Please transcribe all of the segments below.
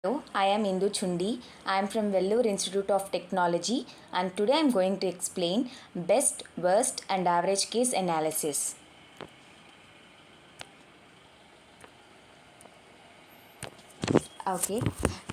Hello, I am Indu Chundi. I am from Vellore Institute of Technology and today I am going to explain best, worst and average case analysis. Okay,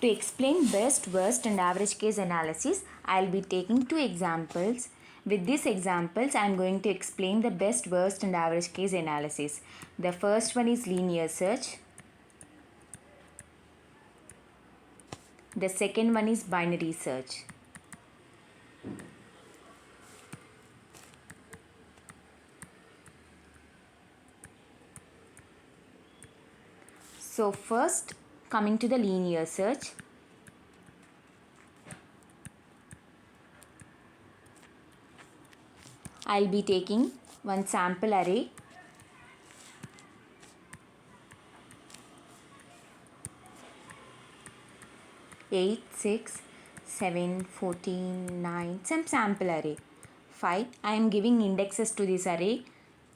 to explain best, worst and average case analysis, I will be taking two examples. With these examples, I am going to explain the best, worst and average case analysis. The first one is linear search. The second one is binary search. So first, coming to the linear search. I'll be taking one sample array. Eight, 6, 7, 14, 9, some sample array. 5. I am giving indexes to this array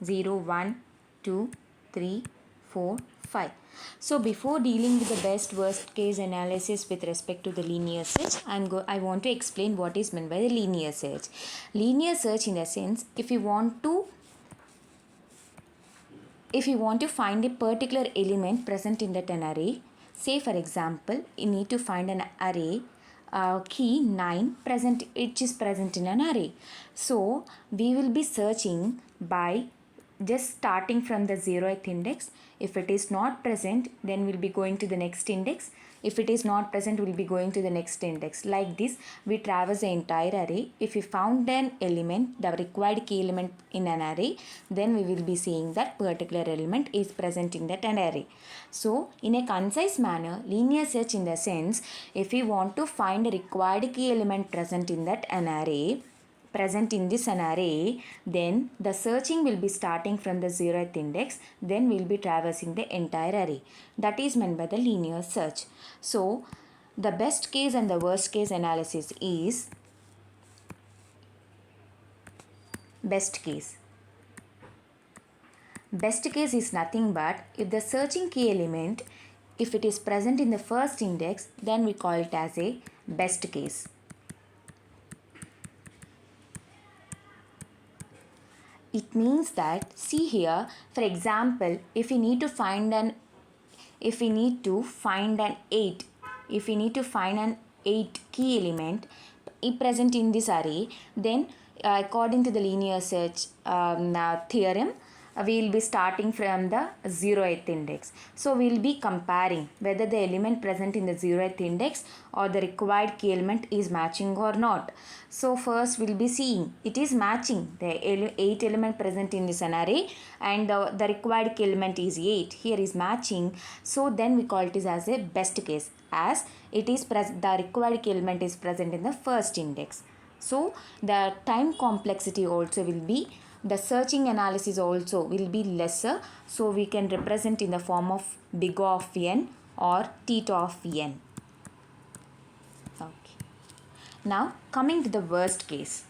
0, 1, 2, 3, 4, 5. So before dealing with the best worst case analysis with respect to the linear search, I want to explain what is meant by the linear search. Linear search in the sense, if you want to find a particular element present in that an array, say for example, you need to find an array key 9 present, which is present in an array. So we will be searching by just starting from the 0th index. If it is not present, then we'll be going to the next index. If it is not present, we'll be going to the next index. Like this, we traverse the entire array. If we found an element, the required key element in an array, then we will be seeing that particular element is present in that array. So, in a concise manner, linear search in the sense, if we want to find a required key element present in that an array, then the searching will be starting from the 0th index, then we'll be traversing the entire array. That is meant by the linear search. So the best case and the worst case analysis is best case. Best case is nothing but if the searching key element, if it is present in the first index, then we call it as a best case. It means that, see here, for example, if we need to find an 8 key element present in this array, then according to the linear search theorem, we will be starting from the 0th index. So we will be comparing whether the element present in the 0th index or the required key element is matching or not. So first we will be seeing it is matching, the 8 element present in this array and the required key element is 8. Here is matching. So then we call it as a best case, as it is the required key element is present in the first index. So the time complexity also will be, the searching analysis also will be lesser, so we can represent in the form of big O of n or theta of n. Okay. Now coming to the worst case.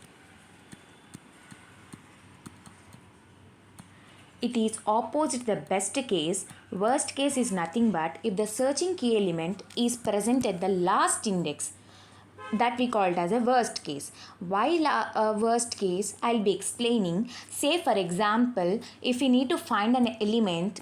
It is opposite the best case. Worst case is nothing but if the searching key element is present at the last index, that we call it as a worst case. While a worst case, I'll be explaining. Say for example, if we need to find an element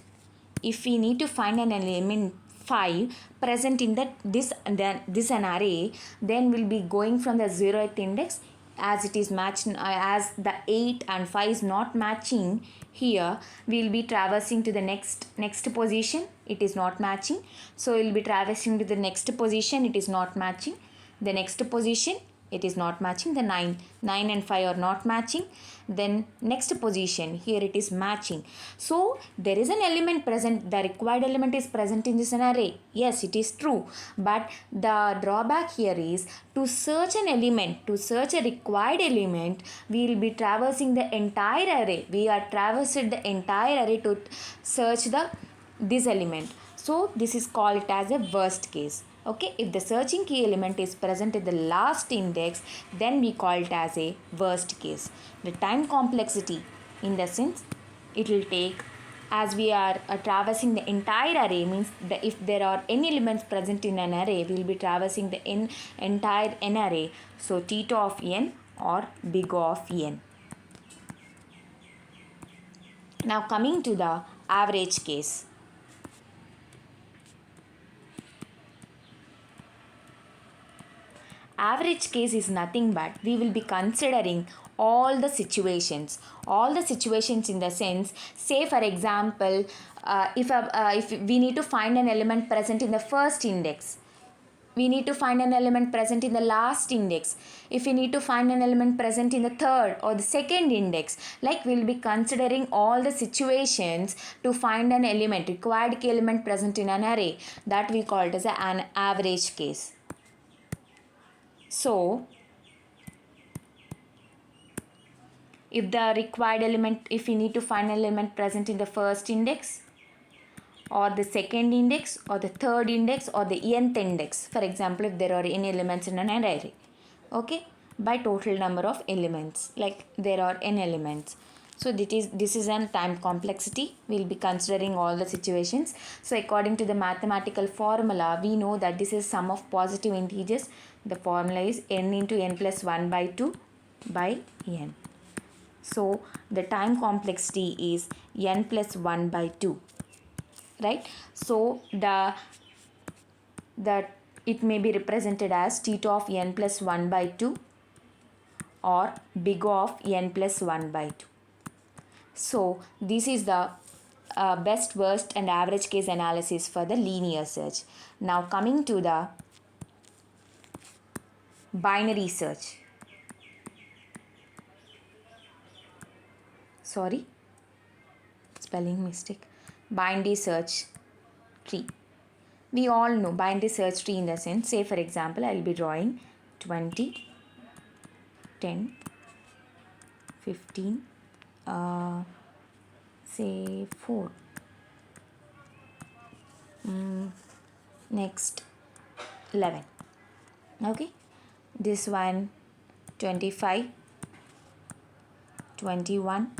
5 present in this an array, then we'll be going from the 0th index, as it is matched, as the 8 and 5 is not matching here, we'll be traversing to the next position. It is not matching, so we'll be traversing to the next position. It is not matching. The next position, it is not matching. The 9 and 5 are not matching. Then next position, here it is matching. So there is an element present, the required element is present in this array. Yes, it is true, but the drawback here is, to search an element, to search a required element, we will be traversing the entire array. We are traversed the entire array to search this element. So this is called as a worst case. Okay, if the searching key element is present at the last index, then we call it as a worst case. The time complexity, in the sense, it will take as we are traversing the entire array, means if there are n elements present in an array, we will be traversing the entire n array. So theta of n or big O of n. Now coming to the average case. Average case is nothing but we will be considering all the situations in the sense, say for example, if we need to find an element present in the first index, we need to find an element present in the last index, if we need to find an element present in the third or the second index, like we'll be considering all the situations to find an element, required key element present in an array, that we call it as an average case. So if the required element, if we need to find an element present in the first index or the second index or the third index or the nth index, for example, if there are n elements in an array, okay, by total number of elements, like there are n elements. So this is an time complexity. We'll be considering all the situations. So according to the mathematical formula, we know that this is sum of positive integers. The formula is n into n plus 1 by 2 by n. So the time complexity is n plus 1 by 2, right? So it may be represented as theta of n plus 1 by 2 or big O of n plus 1 by 2. So this is the best, worst and average case analysis for the linear search. Now coming to the binary search. Sorry, spelling mistake. Binary search tree. We all know binary search tree in the sense, say for example, I will be drawing 20, 10, 15, say 4. Next 11. Okay, this one 25, 21,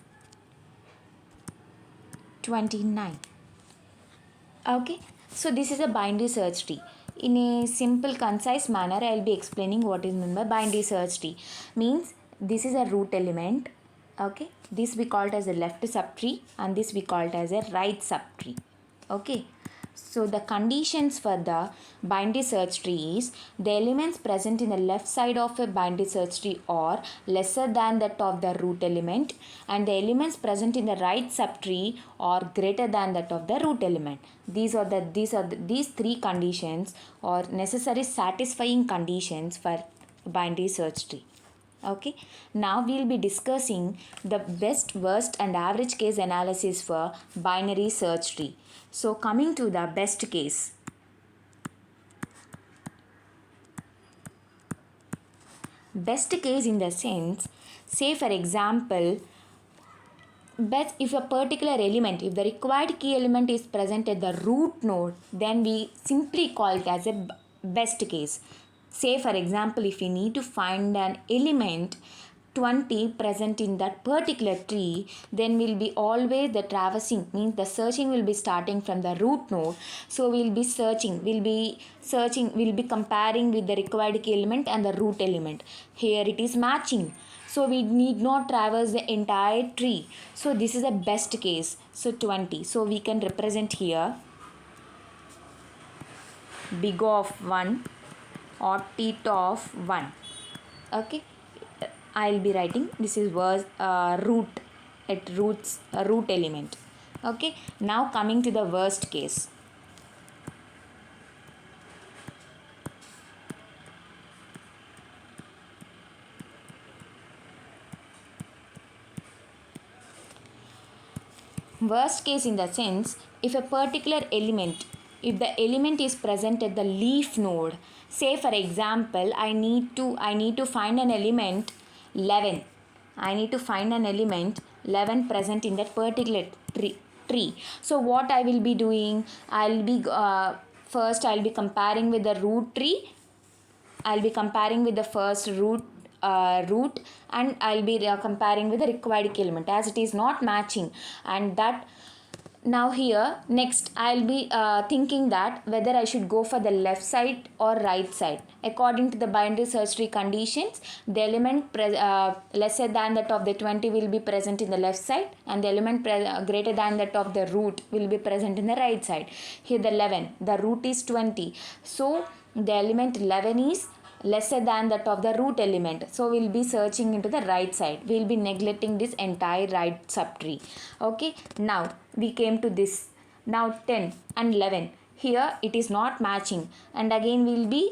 29. Okay, so this is a binary search tree. In a simple, concise manner, I will be explaining what is meant by binary search tree. Means this is a root element. Okay, this we call it as a left subtree and this we call it as a right subtree. Okay, so the conditions for the binary search tree is the elements present in the left side of a binary search tree are lesser than that of the root element, and the elements present in the right subtree are greater than that of the root element. These three conditions are necessary satisfying conditions for binary search tree. Okay, now we will be discussing the best, worst and average case analysis for binary search tree. So coming to the best case. Best case in the sense, say for example, best if a particular element, if the required key element is present at the root node, then we simply call it as a best case. Say for example, if we need to find an element 20 present in that particular tree, then will be always the traversing, means the searching will be starting from the root node. So we'll be comparing with the required key element and the root element. Here it is matching, so we need not traverse the entire tree. So this is a best case. So 20, so we can represent here big O of 1 or theta of 1. Okay, I'll be writing this is root element. Okay, now coming to the worst case. Worst case in the sense, if a particular element, if the element is present at the leaf node, say for example, I need to find an element 11. I need to find an element 11 present in that particular tree. So what I will be doing, first I'll be comparing with the root tree. I'll be comparing with the first root and I'll be comparing with the required key element as it is not matching, and that Now here next I'll be thinking that whether I should go for the left side or right side. According to the binary search tree conditions, the element lesser than that of the 20 will be present in the left side, and the element greater than that of the root will be present in the right side. Here the 11, the root is 20, so the element 11 is lesser than that of the root element, so we'll be searching into the right side. We'll be neglecting this entire right subtree. Okay, now we came to this. Now 10 and 11, here it is not matching, and again we'll be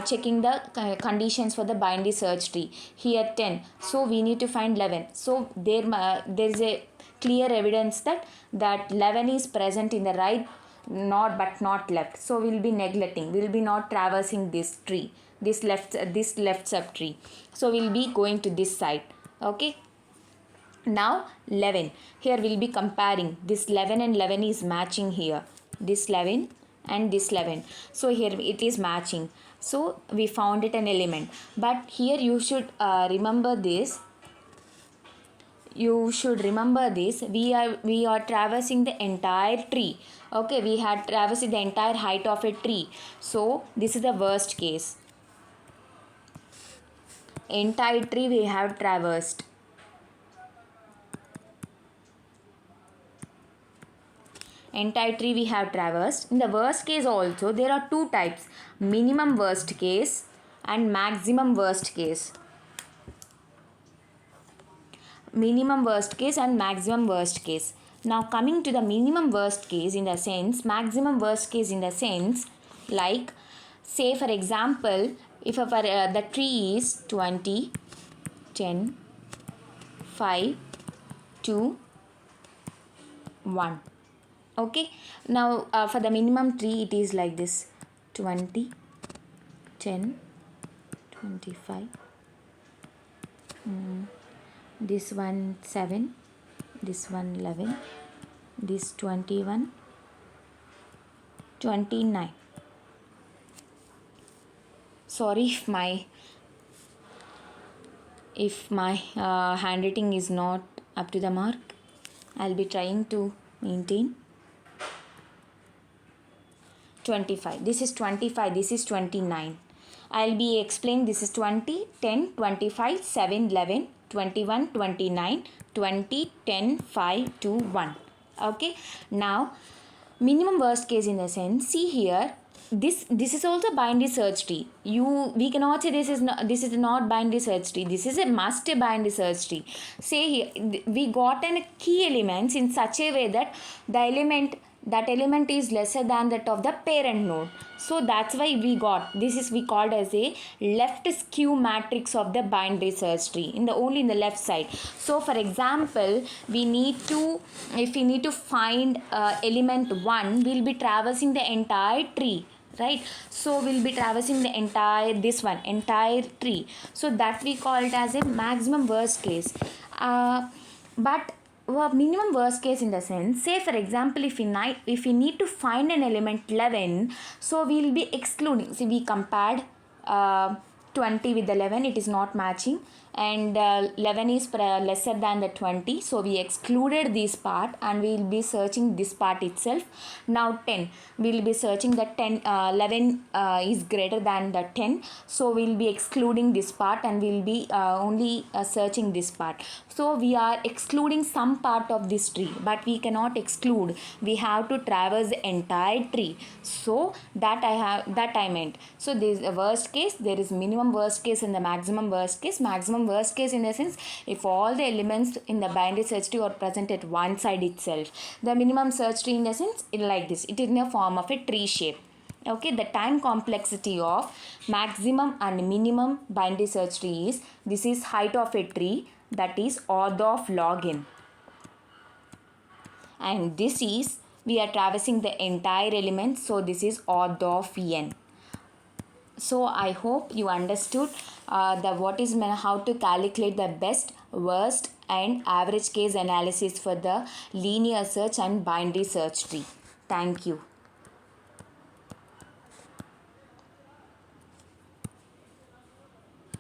checking the conditions for the binary search tree. Here 10, so we need to find 11, so there is a clear evidence that 11 is present in the right, not left, so we'll be neglecting, we'll be not traversing this tree, this left subtree, so we'll be going to this side. Okay, now 11, here we'll be comparing this 11 and 11 is matching here, this 11 and this 11, so here it is matching, so we found it an element. But here you should remember this, we are traversing the entire tree. Okay, we had traversed the entire height of a tree, so this is the worst case. Entire tree we have traversed. Entire tree we have traversed. In the worst case also, there are two types: minimum worst case and maximum worst case. Minimum worst case and maximum worst case. Now coming to the minimum worst case in the sense, maximum worst case in the sense, like say for example, if the tree is 20, 10, 5, 2, 1. Okay, now for the minimum tree it is like this: 20, 10, 25, this one 7, this one 11, this 21, 29. Sorry if my handwriting is not up to the mark. I'll be trying to maintain. 25, this is 25, this is 29. I'll be explaining this is 20, 10, 25, 7, 11, 21, 29, 20, 10, 5, 2, 1. Okay, now minimum worst case in the sense, see here, this is also binary search tree. We cannot say this is not binary search tree. This is a must binary search tree. Say here we got a key elements in such a way that that element is lesser than that of the parent node. So that's why we got this we called as a left skew matrix of the binary search tree only in the left side. So for example, if we need to find element 1, we'll be traversing the entire tree, right? So we'll be traversing the entire tree, so that we call it as a maximum worst case. But minimum worst case in the sense, say for example, if we need to find an element 11, so we'll be excluding. See, we compared 20 with 11, it is not matching, and 11 is lesser than the 20, so we excluded this part and we will be searching this part itself. Now 10, we will be searching the 11 is greater than the 10, so we will be excluding this part and we will be only searching this part. So we are excluding some part of this tree, but we cannot exclude, we have to traverse the entire tree. So that I meant. So this is a worst case, there is minimum worst case and the maximum worst case. Maximum worst case in the sense, if all the elements in the binary search tree are present at one side itself. The minimum search tree in the sense, like this, it is in a form of a tree shape. Okay, the time complexity of maximum and minimum binary search tree is, this is height of a tree, that is order of log n, and this is, we are traversing the entire element, so this is order of n. So I hope you understood how to calculate the best, worst and average case analysis for the linear search and binary search tree. Thank you.